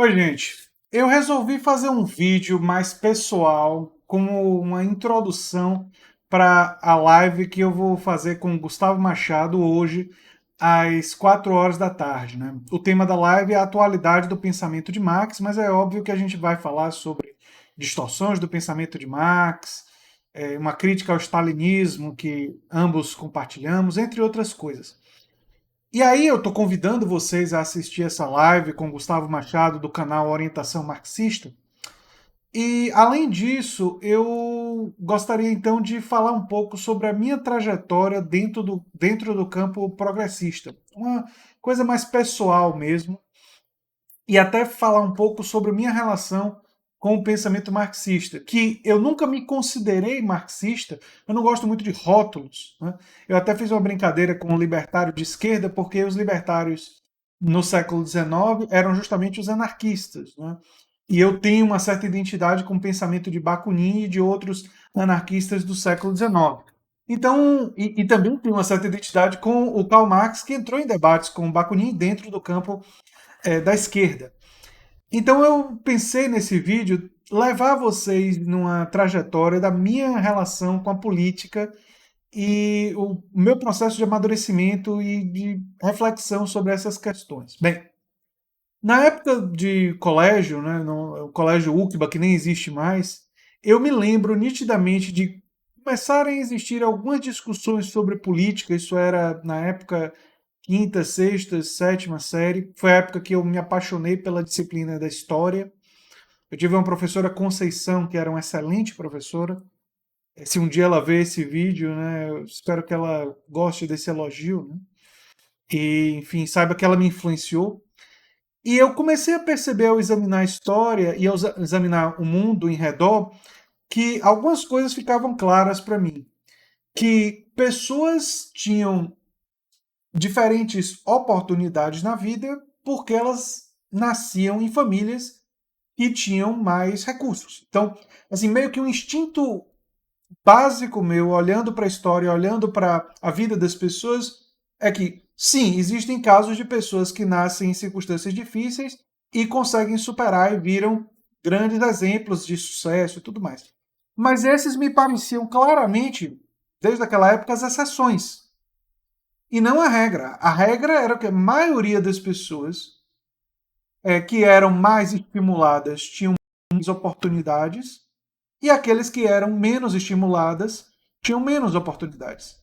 Oi, gente. Eu resolvi fazer um vídeo mais pessoal, como uma introdução para a live que eu vou fazer com o Gustavo Machado hoje, às 4 horas da tarde, né? O tema da live é a atualidade do pensamento de Marx, mas é óbvio que a gente vai falar sobre distorções do pensamento de Marx, uma crítica ao stalinismo que ambos compartilhamos, entre outras coisas. E aí eu estou convidando vocês a assistir essa live com Gustavo Machado do canal Orientação Marxista. E além disso, eu gostaria então de falar um pouco sobre a minha trajetória dentro do campo progressista. Uma coisa mais pessoal mesmo, e até falar um pouco sobre minha relação com o pensamento marxista, que eu nunca me considerei marxista, eu não gosto muito de rótulos, né? Eu até fiz uma brincadeira com o libertário de esquerda, porque os libertários no século XIX eram justamente os anarquistas, né? E eu tenho uma certa identidade com o pensamento de Bakunin e de outros anarquistas do século XIX. Então, e também tenho uma certa identidade com o Karl Marx, que entrou em debates com o Bakunin dentro do campo da esquerda. Então eu pensei nesse vídeo levar vocês numa trajetória da minha relação com a política e o meu processo de amadurecimento e de reflexão sobre essas questões. Bem, na época de colégio, né, no colégio UCBA, que nem existe mais, eu me lembro nitidamente de começarem a existir algumas discussões sobre política. Isso era na época quinta, sexta, sétima série. Foi a época que eu me apaixonei pela disciplina da história. Eu tive uma professora Conceição, que era uma excelente professora. Se um dia ela ver esse vídeo, né, eu espero que ela goste desse elogio, né? E, enfim, saiba que ela me influenciou. E eu comecei a perceber ao examinar a história e ao examinar o mundo em redor que algumas coisas ficavam claras para mim. Que pessoas tinham diferentes oportunidades na vida porque elas nasciam em famílias que tinham mais recursos. Então, assim, meio que um instinto básico meu, olhando para a história, olhando para a vida das pessoas, é que, sim, existem casos de pessoas que nascem em circunstâncias difíceis e conseguem superar e viram grandes exemplos de sucesso e tudo mais. Mas esses me pareciam claramente, desde aquela época, as exceções. E não a regra. A regra era que a maioria das pessoas que eram mais estimuladas tinham mais oportunidades e aqueles que eram menos estimuladas tinham menos oportunidades.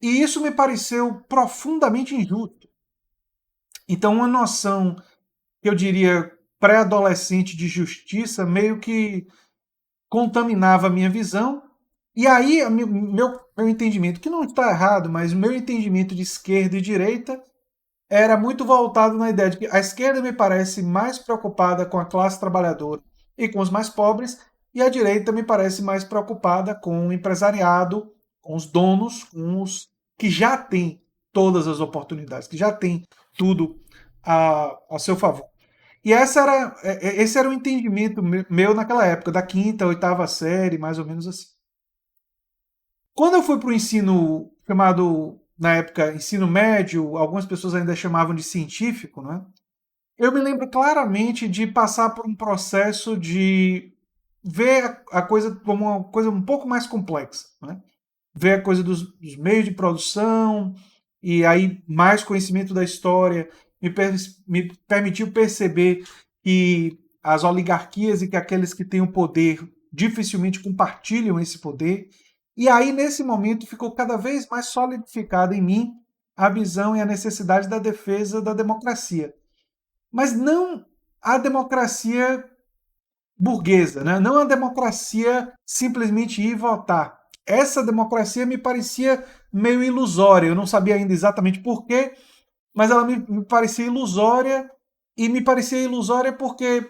E isso me pareceu profundamente injusto. Então, uma noção que eu diria pré-adolescente de justiça meio que contaminava a minha visão. E aí, meu entendimento, que não está errado, mas o meu entendimento de esquerda e direita era muito voltado na ideia de que a esquerda me parece mais preocupada com a classe trabalhadora e com os mais pobres, e a direita me parece mais preocupada com o empresariado, com os donos, com os que já têm todas as oportunidades, que já têm tudo a seu favor. E esse era o entendimento meu naquela época, da quinta, oitava série, mais ou menos assim. Quando eu fui para o ensino chamado, na época, ensino médio, algumas pessoas ainda chamavam de científico, né? Eu me lembro claramente de passar por um processo de ver a coisa como uma coisa um pouco mais complexa, né? Ver a coisa dos meios de produção e aí mais conhecimento da história me permitiu perceber que as oligarquias e que aqueles que têm o poder dificilmente compartilham esse poder. E aí, nesse momento, ficou cada vez mais solidificada em mim a visão e a necessidade da defesa da democracia. Mas não a democracia burguesa, né? Não a democracia simplesmente ir votar. Essa democracia me parecia meio ilusória, eu não sabia ainda exatamente por quê, mas ela me parecia ilusória, e me parecia ilusória porque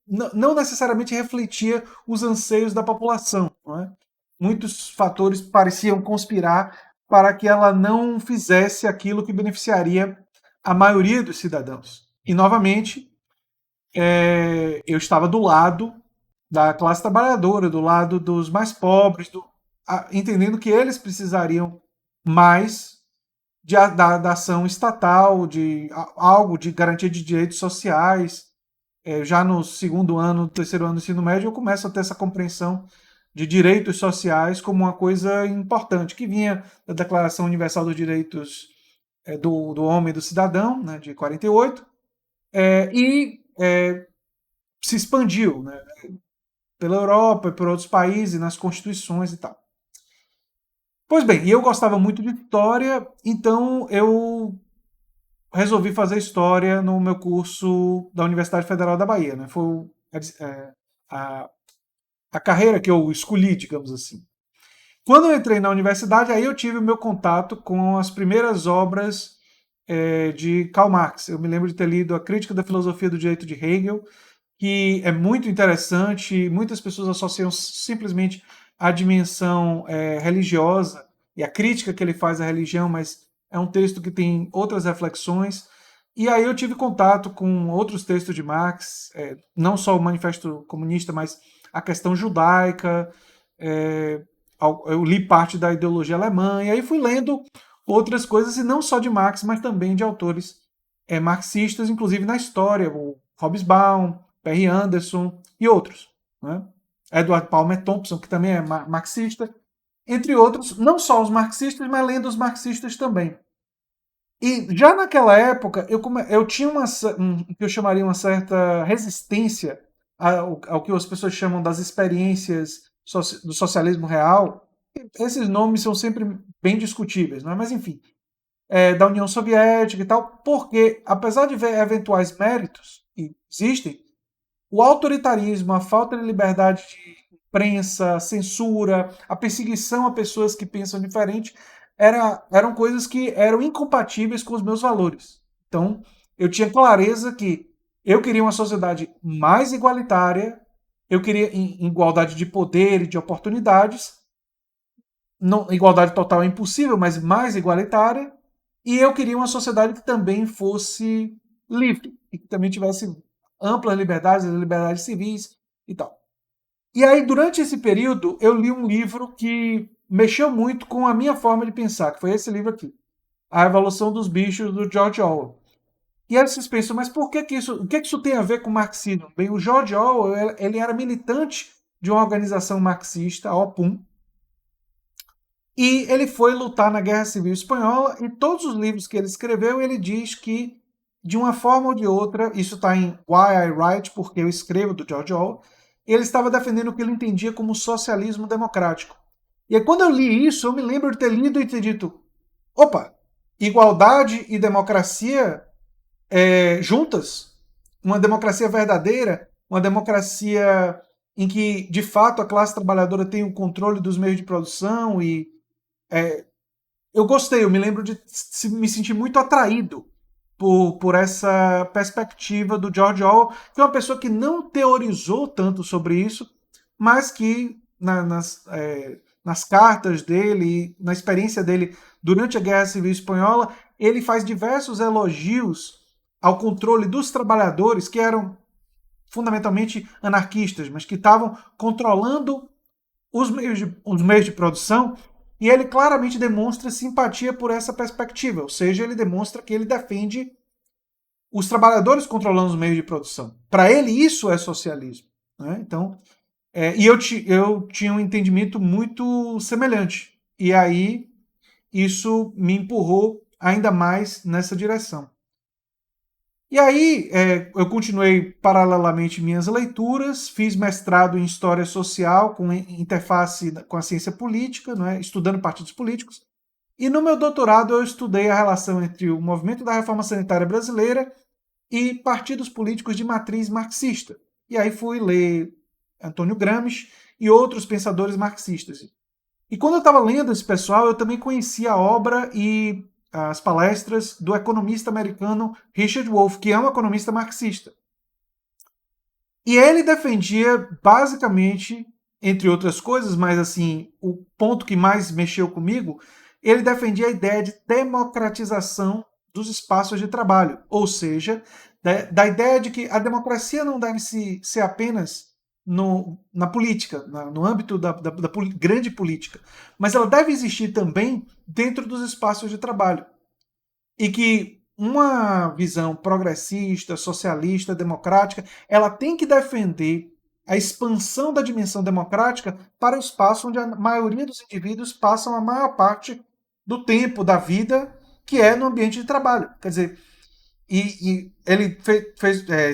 não necessariamente refletia os anseios da população. Não é? Muitos fatores pareciam conspirar para que ela não fizesse aquilo que beneficiaria a maioria dos cidadãos. E, novamente, eu estava do lado da classe trabalhadora, do lado dos mais pobres, entendendo que eles precisariam mais da ação estatal, de algo de garantia de direitos sociais. já no segundo ano, terceiro ano do ensino médio, eu começo a ter essa compreensão de direitos sociais como uma coisa importante, que vinha da Declaração Universal dos Direitos do Homem e do Cidadão, né, de 48, se expandiu, né, pela Europa e por outros países, nas constituições e tal. Pois bem, e eu gostava muito de história, então eu resolvi fazer história no meu curso da Universidade Federal da Bahia, né? Foi a, a carreira que eu escolhi, digamos assim. Quando eu entrei na universidade, aí eu tive o meu contato com as primeiras obras de Karl Marx. Eu me lembro de ter lido A Crítica da Filosofia do Direito de Hegel, que é muito interessante. Muitas pessoas associam simplesmente a dimensão religiosa e a crítica que ele faz à religião, mas é um texto que tem outras reflexões. E aí eu tive contato com outros textos de Marx, não só o Manifesto Comunista, mas a questão judaica. é, eu li parte da ideologia alemã, e aí fui lendo outras coisas, e não só de Marx, mas também de autores marxistas, inclusive na história, o Hobsbawm, Perry Anderson e outros. Né? Edward Palmer Thompson, que também é marxista, entre outros, não só os marxistas, mas lendo os marxistas também. E já naquela época, eu tinha que eu chamaria uma certa resistência ao que as pessoas chamam das experiências do socialismo real. Esses nomes são sempre bem discutíveis, não é? Mas enfim, da União Soviética e tal, porque apesar de ver eventuais méritos, e existem, o autoritarismo, a falta de liberdade de imprensa, a censura, a perseguição a pessoas que pensam diferente, eram coisas que eram incompatíveis com os meus valores. Então, eu tinha clareza que eu queria uma sociedade mais igualitária, eu queria igualdade de poder e de oportunidades. Não, igualdade total é impossível, mas mais igualitária. E eu queria uma sociedade que também fosse livre e que também tivesse amplas liberdades civis e tal. E aí, durante esse período, eu li um livro que mexeu muito com a minha forma de pensar, que foi esse livro aqui, A Evolução dos Bichos, do George Orwell. E aí vocês pensam, mas o que isso tem a ver com marxismo? Bem, o George Orwell, ele era militante de uma organização marxista, a OPUM, e ele foi lutar na Guerra Civil Espanhola, e todos os livros que ele escreveu, ele diz que, de uma forma ou de outra, isso está em Why I Write, porque eu escrevo, do George Orwell, ele estava defendendo o que ele entendia como socialismo democrático. E aí, quando eu li isso, eu me lembro de ter lido e ter dito, opa, igualdade e democracia juntas? Uma democracia verdadeira, uma democracia em que, de fato, a classe trabalhadora tem o controle dos meios de produção e eu gostei, eu me lembro de me sentir muito atraído por essa perspectiva do George Orwell, que é uma pessoa que não teorizou tanto sobre isso, mas que nas cartas dele, na experiência dele durante a Guerra Civil Espanhola, ele faz diversos elogios ao controle dos trabalhadores, que eram fundamentalmente anarquistas, mas que estavam controlando os meios de produção, e ele claramente demonstra simpatia por essa perspectiva, ou seja, ele demonstra que ele defende os trabalhadores controlando os meios de produção. Para ele, isso é socialismo. Né? Então, eu tinha um entendimento muito semelhante. E aí, isso me empurrou ainda mais nessa direção. E aí, eu continuei paralelamente minhas leituras, fiz mestrado em História Social, com interface com a ciência política, não é? Estudando partidos políticos. E no meu doutorado eu estudei a relação entre o movimento da reforma sanitária brasileira e partidos políticos de matriz marxista. E aí fui ler Antônio Gramsci e outros pensadores marxistas. E quando eu estava lendo esse pessoal, eu também conheci a obra e as palestras do economista americano Richard Wolff, que é um economista marxista. E ele defendia basicamente, entre outras coisas, mas assim, o ponto que mais mexeu comigo, ele defendia a ideia de democratização dos espaços de trabalho, ou seja, da ideia de que a democracia não deve ser apenas na política, no âmbito da grande política, mas ela deve existir também dentro dos espaços de trabalho. E que uma visão progressista, socialista, democrática, ela tem que defender a expansão da dimensão democrática para o espaço onde a maioria dos indivíduos passam a maior parte do tempo da vida, que é no ambiente de trabalho. Quer dizer, e ele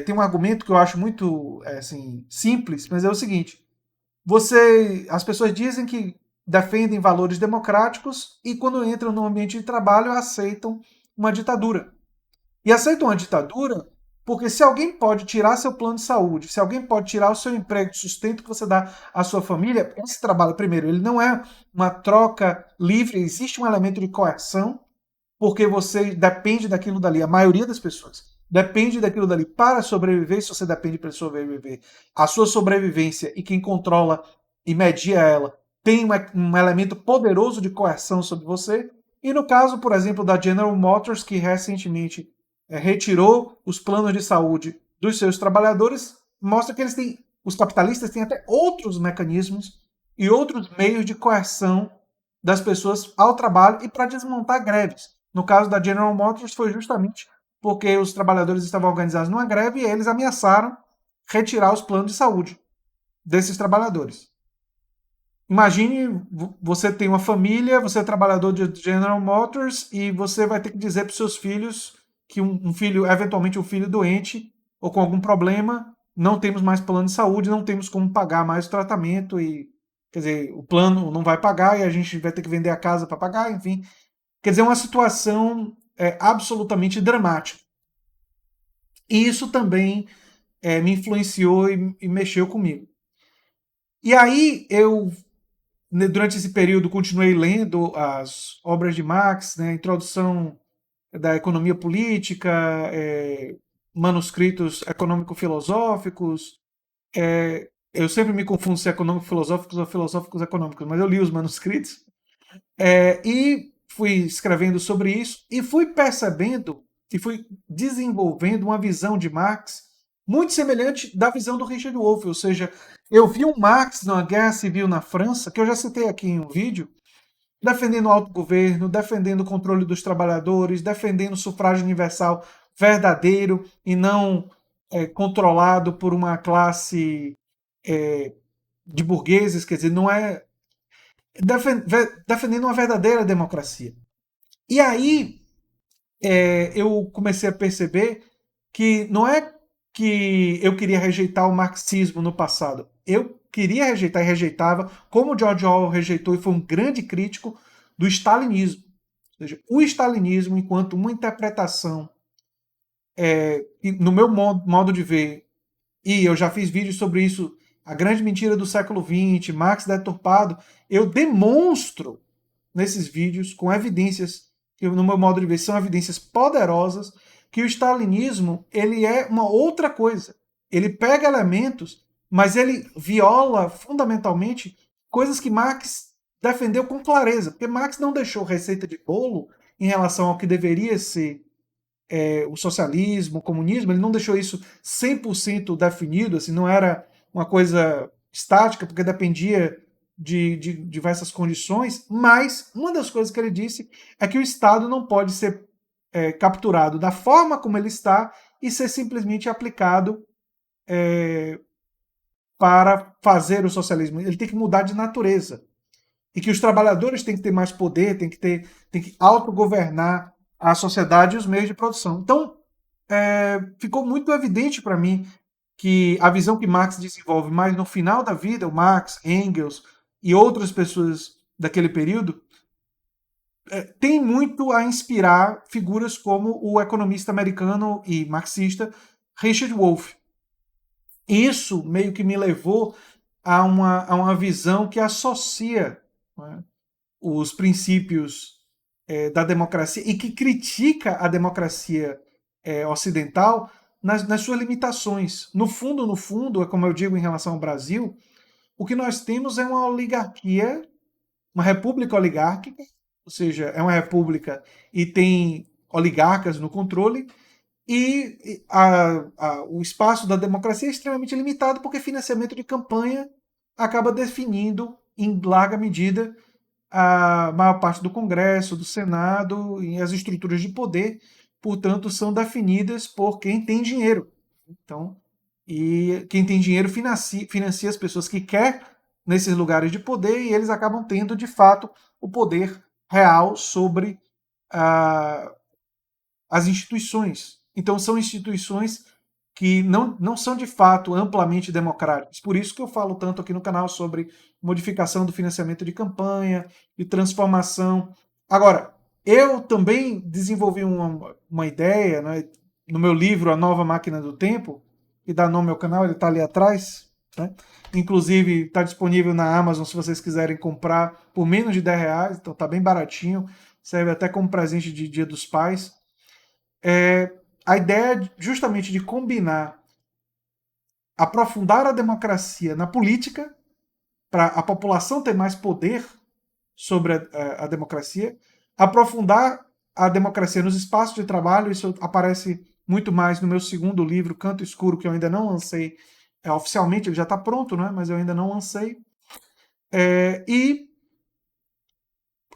tem um argumento que eu acho muito assim, simples, mas é o seguinte: as pessoas dizem que defendem valores democráticos e quando entram no ambiente de trabalho aceitam uma ditadura. E aceitam uma ditadura porque se alguém pode tirar seu plano de saúde, se alguém pode tirar o seu emprego, o sustento que você dá à sua família, esse trabalho, primeiro, ele não é uma troca livre, existe um elemento de coerção, porque você depende daquilo dali, a maioria das pessoas depende daquilo dali para sobreviver. Se você depende para sobreviver, a sua sobrevivência e quem controla e media ela tem um elemento poderoso de coerção sobre você. E no caso, por exemplo, da General Motors, que recentemente retirou os planos de saúde dos seus trabalhadores, mostra que os capitalistas têm até outros mecanismos e outros meios de coerção das pessoas ao trabalho e para desmontar greves. No caso da General Motors, foi justamente porque os trabalhadores estavam organizados numa greve e eles ameaçaram retirar os planos de saúde desses trabalhadores. Imagine, você tem uma família, você é trabalhador de General Motors e você vai ter que dizer para os seus filhos que um filho, eventualmente um filho doente ou com algum problema, não temos mais plano de saúde, não temos como pagar mais o tratamento e, quer dizer, o plano não vai pagar e a gente vai ter que vender a casa para pagar, enfim. Quer dizer, é uma situação absolutamente dramática. E isso também me influenciou e mexeu comigo. E aí eu, durante esse período, continuei lendo as obras de Marx, né, introdução da economia política, manuscritos econômico-filosóficos. Eu sempre me confundo se é econômico-filosóficos ou filosóficos-econômicos, mas eu li os manuscritos. E fui escrevendo sobre isso e fui percebendo e fui desenvolvendo uma visão de Marx muito semelhante da visão do Richard Wolff. Ou seja, eu vi um Marx na Guerra Civil na França, que eu já citei aqui em um vídeo, defendendo o autogoverno, defendendo o controle dos trabalhadores, defendendo o sufrágio universal verdadeiro e não controlado por uma classe de burgueses, quer dizer, não é defendendo uma verdadeira democracia. E aí eu comecei a perceber que não é que eu queria rejeitar o marxismo no passado. Eu queria rejeitar e rejeitava, como George Orwell rejeitou e foi um grande crítico do stalinismo. Ou seja, o stalinismo enquanto uma interpretação, no meu modo de ver, e eu já fiz vídeos sobre isso, a grande mentira do século XX, Marx deturpado, eu demonstro nesses vídeos, com evidências, que no meu modo de ver são evidências poderosas, que o stalinismo ele é uma outra coisa. Ele pega elementos, mas ele viola fundamentalmente coisas que Marx defendeu com clareza, porque Marx não deixou receita de bolo em relação ao que deveria ser o socialismo, o comunismo, ele não deixou isso 100% definido, assim, não era uma coisa estática, porque dependia de diversas condições, mas uma das coisas que ele disse é que o Estado não pode ser capturado da forma como ele está e ser simplesmente aplicado para fazer o socialismo. Ele tem que mudar de natureza. E que os trabalhadores têm que ter mais poder, têm que autogovernar a sociedade e os meios de produção. Então, ficou muito evidente para mim que a visão que Marx desenvolve, mas no final da vida, o Marx, Engels e outras pessoas daquele período, tem muito a inspirar figuras como o economista americano e marxista Richard Wolff. Isso meio que me levou a uma visão que associa, né, os princípios da democracia e que critica a democracia ocidental nas suas limitações. No fundo, é como eu digo em relação ao Brasil, o que nós temos é uma oligarquia, uma república oligárquica, ou seja, é uma república e tem oligarcas no controle, e o espaço da democracia é extremamente limitado porque financiamento de campanha acaba definindo, em larga medida, a maior parte do Congresso, do Senado e as estruturas de poder, portanto, são definidas por quem tem dinheiro. Então, e quem tem dinheiro financia as pessoas que quer nesses lugares de poder e eles acabam tendo, de fato, o poder real sobre as instituições. Então, são instituições que não são de fato amplamente democráticas. Por isso que eu falo tanto aqui no canal sobre modificação do financiamento de campanha e transformação. Agora, eu também desenvolvi uma ideia, né, no meu livro A Nova Máquina do Tempo, que dá nome ao canal, ele está ali atrás. Né? Inclusive, está disponível na Amazon se vocês quiserem comprar por menos de R$ 10, então está bem baratinho, serve até como presente de Dia dos Pais. A ideia justamente de combinar, aprofundar a democracia na política, para a população ter mais poder sobre a democracia, aprofundar a democracia nos espaços de trabalho, isso aparece muito mais no meu segundo livro, Canto Escuro, que eu ainda não lancei oficialmente, ele já está pronto, né? Mas eu ainda não lancei. E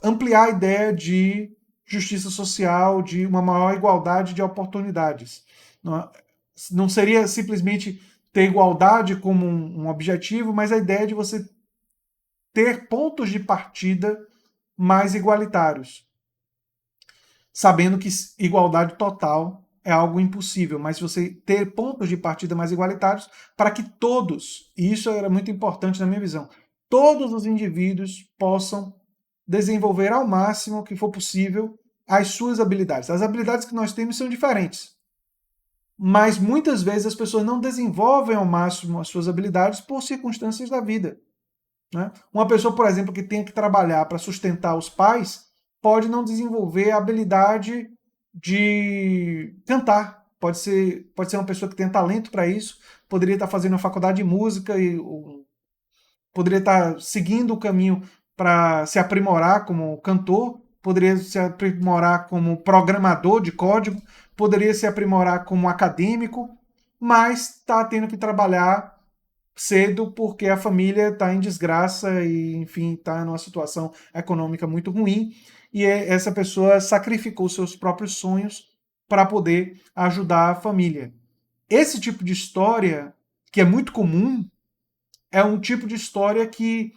ampliar a ideia de justiça social, de uma maior igualdade de oportunidades. Não seria simplesmente ter igualdade como um objetivo, mas a ideia de você ter pontos de partida mais igualitários. Sabendo que igualdade total é algo impossível, mas você ter pontos de partida mais igualitários para que todos, e isso era muito importante na minha visão, todos os indivíduos possam desenvolver ao máximo que for possível as suas habilidades. As habilidades que nós temos são diferentes, mas muitas vezes as pessoas não desenvolvem ao máximo as suas habilidades por circunstâncias da vida. Né? Uma pessoa, por exemplo, que tem que trabalhar para sustentar os pais, pode não desenvolver a habilidade de cantar. Pode ser uma pessoa que tem talento para isso, poderia estar fazendo uma faculdade de música e poderia estar seguindo o caminho para se aprimorar como cantor, poderia se aprimorar como programador de código, poderia se aprimorar como acadêmico, mas está tendo que trabalhar cedo porque a família está em desgraça e, enfim, está numa situação econômica muito ruim e essa pessoa sacrificou seus próprios sonhos para poder ajudar a família. Esse tipo de história, que é muito comum, é um tipo de história que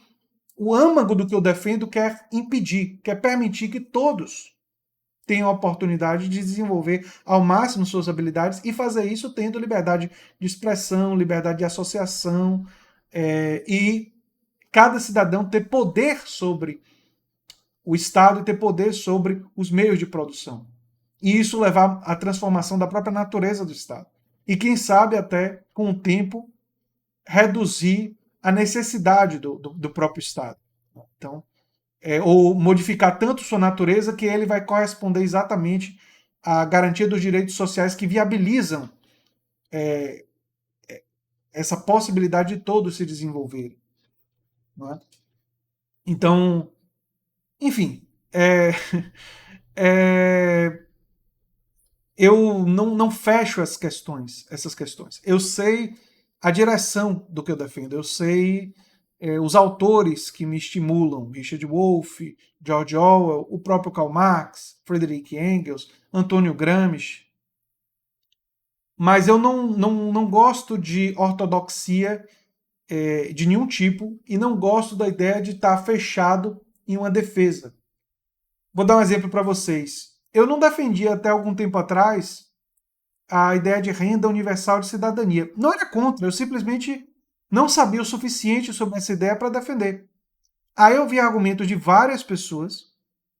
o âmago do que eu defendo quer impedir, quer permitir que todos tenham a oportunidade de desenvolver ao máximo suas habilidades e fazer isso tendo liberdade de expressão, liberdade de associação e cada cidadão ter poder sobre o Estado e ter poder sobre os meios de produção. E isso levar à transformação da própria natureza do Estado. E quem sabe até, com o tempo, reduzir a necessidade do próprio Estado. Então, ou modificar tanto sua natureza que ele vai corresponder exatamente à garantia dos direitos sociais que viabilizam essa possibilidade de todos se desenvolverem. Não é? Então, enfim, eu não fecho essas questões. Eu sei a direção do que eu defendo, eu sei os autores que me estimulam, Richard Wolff, George Orwell, o próprio Karl Marx, Friedrich Engels, Antônio Gramsci, mas eu não gosto de ortodoxia de nenhum tipo e não gosto da ideia de estar fechado em uma defesa. Vou dar um exemplo para vocês. Eu não defendia até algum tempo atrás a ideia de renda universal de cidadania. Não era contra, eu simplesmente não sabia o suficiente sobre essa ideia para defender. Aí eu vi argumentos de várias pessoas,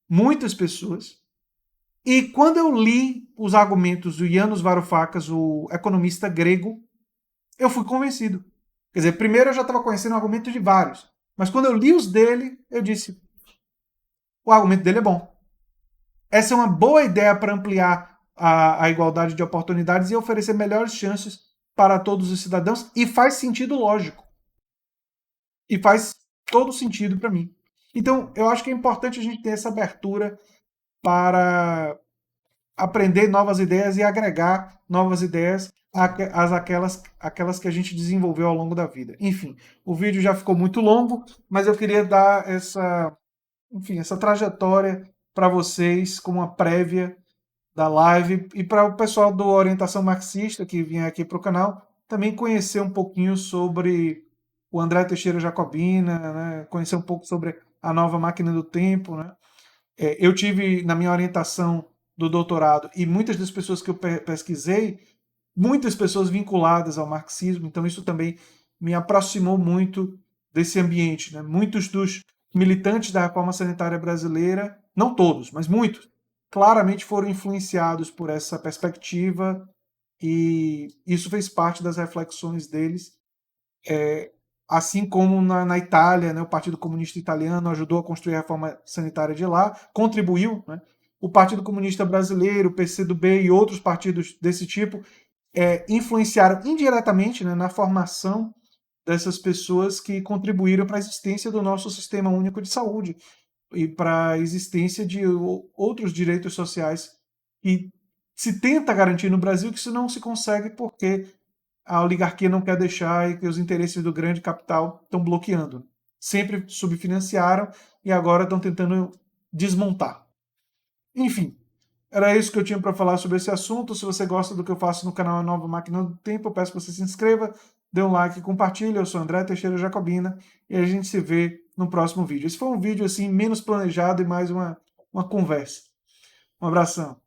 muitas pessoas, e quando eu li os argumentos do Yanis Varoufakis, o economista grego, eu fui convencido. Quer dizer, primeiro eu já estava conhecendo o argumento de vários, mas quando eu li os dele, eu disse, o argumento dele é bom. Essa é uma boa ideia para ampliar a igualdade de oportunidades e oferecer melhores chances para todos os cidadãos e faz sentido lógico. E faz todo sentido para mim. Então, eu acho que é importante a gente ter essa abertura para aprender novas ideias e agregar novas ideias aquelas que a gente desenvolveu ao longo da vida. Enfim, o vídeo já ficou muito longo, mas eu queria dar essa trajetória para vocês como uma prévia da live e para o pessoal do Orientação Marxista que vinha aqui para o canal também conhecer um pouquinho sobre o André Teixeira Jacobina, né? Conhecer um pouco sobre a nova máquina do tempo, né? Eu tive na minha orientação do doutorado e muitas das pessoas que eu pesquisei, muitas pessoas vinculadas ao marxismo, então isso também me aproximou muito desse ambiente, né? Muitos dos militantes da reforma sanitária brasileira, não todos, mas muitos, claramente foram influenciados por essa perspectiva e isso fez parte das reflexões deles. Assim como na Itália, né, o Partido Comunista Italiano ajudou a construir a reforma sanitária de lá, contribuiu, né? O Partido Comunista Brasileiro, o PCdoB e outros partidos desse tipo influenciaram indiretamente, né, na formação dessas pessoas que contribuíram para a existência do nosso sistema único de saúde e para a existência de outros direitos sociais que se tenta garantir no Brasil, que isso não se consegue porque a oligarquia não quer deixar e que os interesses do grande capital estão bloqueando. Sempre subfinanciaram e agora estão tentando desmontar. Enfim, era isso que eu tinha para falar sobre esse assunto. Se você gosta do que eu faço no canal A Nova Máquina do Tempo, eu peço que você se inscreva, dê um like e compartilhe. Eu sou André Teixeira Jacobina e a gente se vê no próximo vídeo. Esse foi um vídeo assim menos planejado e mais uma conversa. Um abração.